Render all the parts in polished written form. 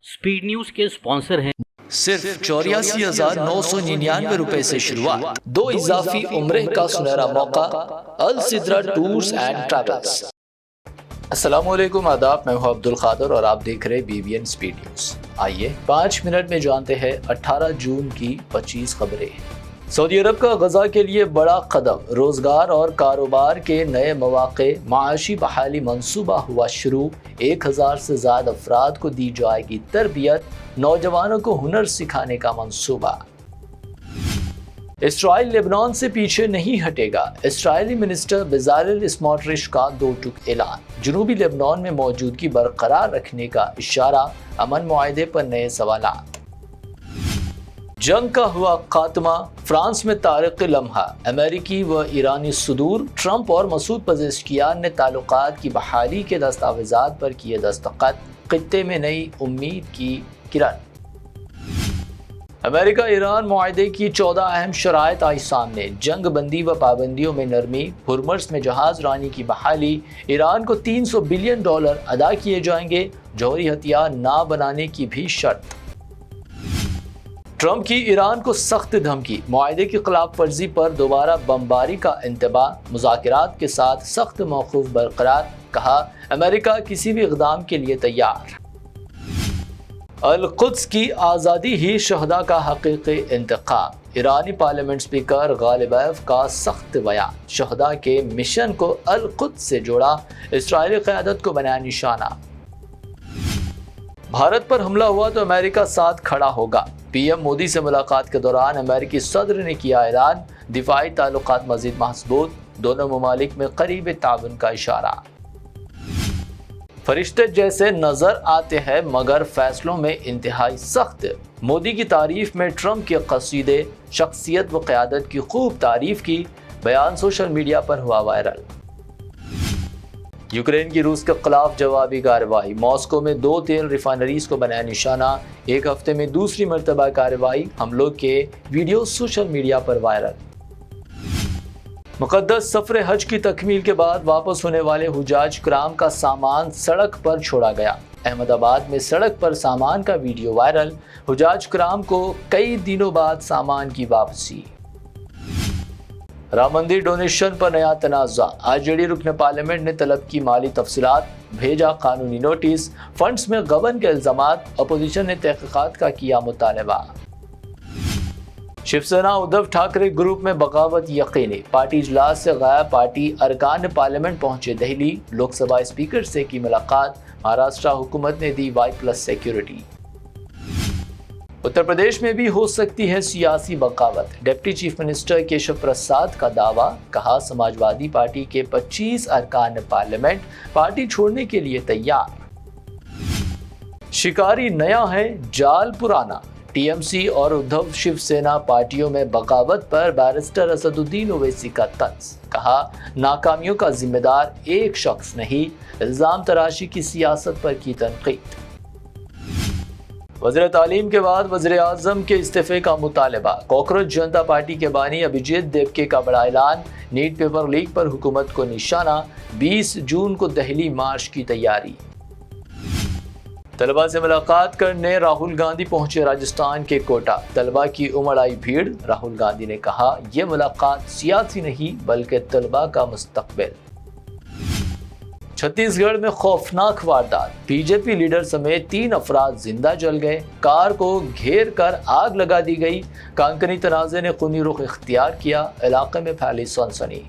Speed news के sponsor हैं सिर्फ 84,999 रुपए से शुरुआत, 2 इजाफी उम्रे का सुनहरा मौका। अल सिद्रा टूर्स एंड ट्रैवल्स। अस्सलामुअलैकुम, आदाब। मैं हूं अब्दुल खादर और आप देख रहे BBN स्पीड न्यूज। आइए 5 मिनट में जानते हैं 18 जून की 25 खबरें। सऊदी अरब का गजा के लिए बड़ा कदम, रोजगार और कारोबार के नए मौके, माशी बहाली मंसूबा हुआ शुरू। 1000 से ज्यादा अफराद को दी जाएगी तरबियत, नौजवानों को हुनर सिखाने का मंसूबा। इसराइल लेबनान से पीछे नहीं हटेगा, इसराइली मिनिस्टर बेजालेल स्मोट्रिच का 2 टूक ऐलान। जनूबी लेबनान में मौजूदगी बरकरार रखने का इशारा, अमन मुआहदे पर नए सवालात। जंग का हुआ खात्मा, फ्रांस में तारीख लम्हा, अमेरिकी व ईरानी सदूर, ट्रंप और मसूद पजेश्कियान ने ताल्लुकात की बहाली के दस्तावेजात पर किए दस्तखत, खित्ते में नई उम्मीद की किरण। अमेरिका ईरान मुआहदे की 14 अहम शराइत आई सामने, जंग बंदी व पाबंदियों में नरमी, हुर्मुज़ में जहाज रानी की बहाली, ईरान को $300 बिलियन अदा किए जाएंगे, जौहरी हथियार ना बनाने की भी शर्त। ट्रंप की ईरान को सख्त धमकी, मुआहदे की खिलाफ वर्जी पर दोबारा बमबारी का इंतबाह, मुज़ाकरात के साथ सख्त मौक़ूफ़ बरकरार, कहा अमेरिका किसी भी इक़दाम के लिए तैयार। अल-कुद्स की आज़ादी ही शहदा का हकीकी इंतकाम, ईरानी पार्लियामेंट स्पीकर गालिबाफ का सख्त बयान, शहदा के मिशन को अल-कुद्स से जोड़ा, इस्राएली क़यादत को बनाया निशाना। भारत पर हमला हुआ तो अमेरिका साथ खड़ा होगा, PM मोदी से मुलाकात के दौरान अमेरिकी सदर ने किया ऐलान, दिफाई ताल्लुकात मज़ीद मज़बूत, दोनों ममालिक में करीब ताउन का इशारा। फरिश्ते जैसे नजर आते हैं मगर फैसलों में इंतहाई सख्त, मोदी की तारीफ में ट्रंप के कसीदे, शख्सियत व क़यादत की खूब तारीफ की, बयान सोशल मीडिया पर हुआ वायरल। यूक्रेन की रूस के खिलाफ जवाबी कार्रवाई, मॉस्को में 2 तेल रिफाइनरीज को बनाया निशाना, 1 हफ्ते में दूसरी मरतबा कार्रवाई, हमलों के वीडियो सोशल मीडिया पर वायरल। मुक़द्दस सफ़र हज की तकमील के बाद वापस होने वाले हुजाज किराम का सामान सड़क पर छोड़ा गया, अहमदाबाद में सड़क पर सामान का वीडियो वायरल, हुजाज किराम को कई दिनों बाद सामान की वापसी। राम मंदिर डोनेशन पर नया तनाज़ा, RJD रुकन पार्लियामेंट ने तलब की माली तफसीलात, भेजा कानूनी नोटिस, फंड्स में गबन के इल्ज़ामात, अपोजिशन ने तहक़ीक़ात का किया मुतालबा। शिवसेना उद्धव ठाकरे ग्रुप में बगावत यकीनी, पार्टी इजलास से गायब पार्टी अरकान पार्लियामेंट पहुंचे दिल्ली, लोकसभा स्पीकर से की मुलाकात, महाराष्ट्र हुकूमत ने दी Y+ सिक्योरिटी। उत्तर प्रदेश में भी हो सकती है सियासी बगावत, deputy chief minister Keshav Prasad का दावा, कहा समाजवादी पार्टी के 25 अरकान पार्लियामेंट पार्टी छोड़ने के लिए तैयार। शिकारी नया है जाल पुराना, TMC और उद्धव शिवसेना पार्टियों में बगावत पर बैरिस्टर असदुद्दीन ओवैसी का तंज, कहा नाकामियों का जिम्मेदार एक शख्स नहीं, इल्जाम तराशी की सियासत पर की तनकीद। वज़ीर तालीम के बाद वज़ीर आज़म के इस्तीफे का मुतालबा, कॉकरोच जनता पार्टी के बानी अभिजीत देवके का बड़ा ऐलान, नीट पेपर लीक पर हुकूमत को निशाना, 20 जून को दिल्ली मार्च की तैयारी। तलबा से मुलाकात करने राहुल गांधी पहुंचे राजस्थान के कोटा, तलबा की उमड़ आई भीड़, राहुल गांधी ने कहा यह मुलाकात सियासी नहीं बल्कि तलबा का मुस्तकबिल। छत्तीसगढ़ में खौफनाक वारदात, बीजेपी लीडर समेत 3 अफराद जिंदा जल गए, कार को घेर कर आग लगा दी गई, कांकनी तनाज़े ने खूनी रुख इख्तियार किया, इलाके में फैली सनसनी।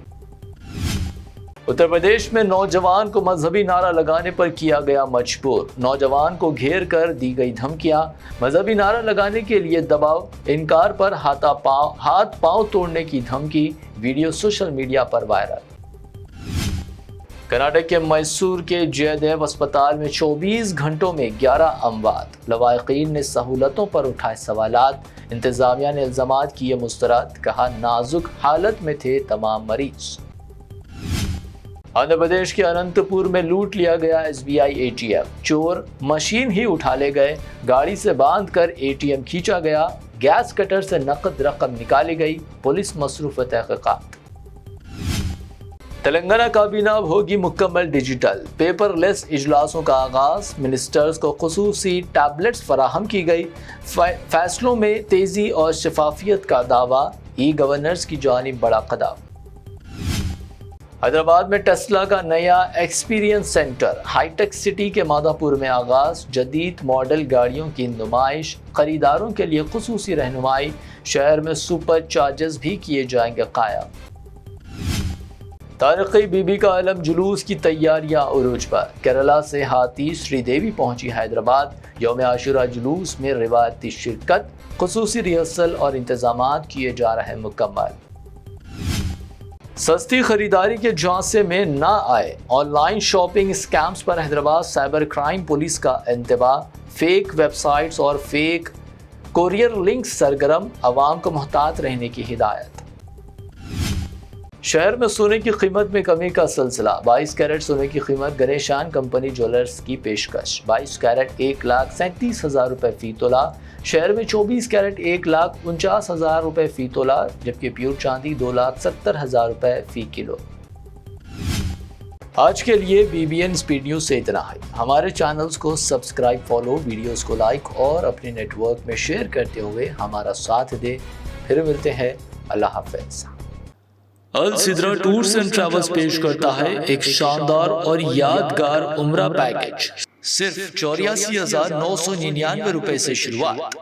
उत्तर प्रदेश में नौजवान को मजहबी नारा लगाने पर किया गया मजबूर, नौजवान को घेर कर दी गई धमकियां, मजहबी नारा लगाने के लिए दबाव, इनकार पर हाथ पांव तोड़ने की धमकी, वीडियो सोशल मीडिया पर वायरल। कर्नाटक के मैसूर के जयदेव अस्पताल में 24 घंटों में 11 अमवात, लवाहिकीन ने सहूलतों पर उठाए सवालात, इंतजामिया ने इल्जामात किए मुस्तरद, कहा नाजुक हालत में थे तमाम मरीज। आंध्र प्रदेश के अनंतपुर में लूट लिया गया SBI ATM, चोर मशीन ही उठा ले गए, गाड़ी से बांध कर ATM खींचा गया, गैस कटर से नकद रकम निकाली गई, पुलिस मसरूफ तहकीकात। تلنگانہ کابینہ اب ہوگی مکمل ڈیجیٹل، پیپر لیس اجلاسوں کا آغاز، منسٹرز کو خصوصی ٹیبلٹس فراہم کی گئی، فیصلوں میں تیزی اور شفافیت کا دعویٰ، ای گورننس کی جانب بڑا قدم۔ حیدرآباد میں ٹیسلا کا نیا experience centre, high tech city کے مادھا پور میں آغاز، جدید ماڈل گاڑیوں کی نمائش، خریداروں کے لیے خصوصی رہنمائی، شہر میں سپر چارجز بھی کیے جائیں گے قائم۔ تارقی بی بی کا علم جلوس کی تیاریاں عروج پر، کیرالہ سے ہاتھی سری دیوی پہنچی حیدرآباد، یوم عاشورہ جلوس میں روایتی شرکت، خصوصی ریہرسل اور انتظامات کیے جا رہے مکمل۔ سستی خریداری کے جھانسے میں نہ آئے، آن لائن شاپنگ اسکیمز پر حیدرآباد سائبر کرائم پولیس کا انتباہ، فیک ویب سائٹس اور فیک کوریئر لنکس سرگرم، عوام کو محتاط رہنے کی ہدایت۔ شہر میں سونے کی قیمت میں کمی کا سلسلہ، 22 کیرٹ سونے کی قیمت گنیشان کمپنی جیولرز کی پیشکش، 22 کیرٹ 1,37,000 روپے فی تولہ، شہر میں 24 کیرٹ 1,49,000 روپے فی تولہ، جبکہ پیور چاندی 2,70,000 روپے فی کلو۔ آج کے لیے BBN اسپیڈ نیوز سے اتنا ہے۔ ہمارے چینلز کو سبسکرائب، فالو، ویڈیوز کو لائک اور اپنے نیٹ ورک میں شیئر کرتے ہوئے ہمارا ساتھ دیں۔ پھر ملتے ہیں، اللہ حافظ۔ السدرا ٹورز اینڈ ٹریولز پیش کرتا ہے ایک شاندار اور یادگار عمرہ پیکج، صرف 84,999 روپے سے شروعات۔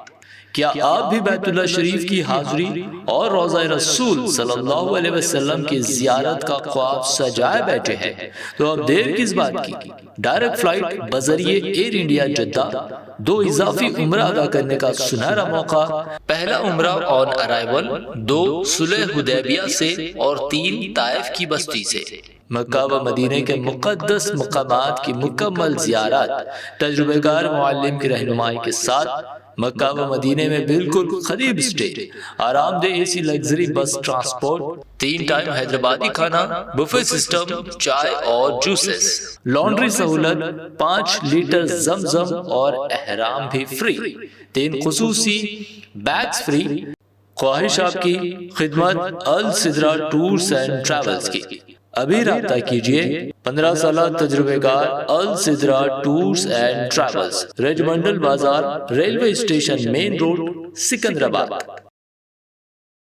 کیا آپ بھی بیت اللہ شریف کی حاضری اور روضہ رسول صلی اللہ علیہ وسلم کی زیارت کا خواب سجائے بیٹھے ہیں؟ تو اب دیر کس بات کی؟ ڈائریکٹ فلائٹ بذریعے ایئر انڈیا جدہ، 2 اضافی عمرہ ادا کرنے کا سنہرا موقع، پہلا عمرہ آن ارائیول، 2 صلح حدیبیہ سے اور 3 طائف کی بستی سے۔ مکہ و مدینے کے مقدس مقامات کی مکمل زیارت، تجربہ کار معلم کی رہنمائی کے ساتھ، مکہ و مدینے میں بالکل قریب اسٹے، آرام دہ AC لگژری بس ٹرانسپورٹ، 3 ٹائم حیدرآبادی کھانا، بفے سسٹم، چائے اور جوسز، لانڈری سہولت، 5 لیٹر زمزم اور احرام بھی فری، 3 خصوصی بیگز فری۔ خواہش آپ کی خدمت السدرا ٹورز اینڈ ٹریولز کی، ابھی رابطہ کیجئے۔ 15 سالہ تجربے کار Al Sidra tours and travels, Regimental Bazaar, railway station main road, Secunderabad.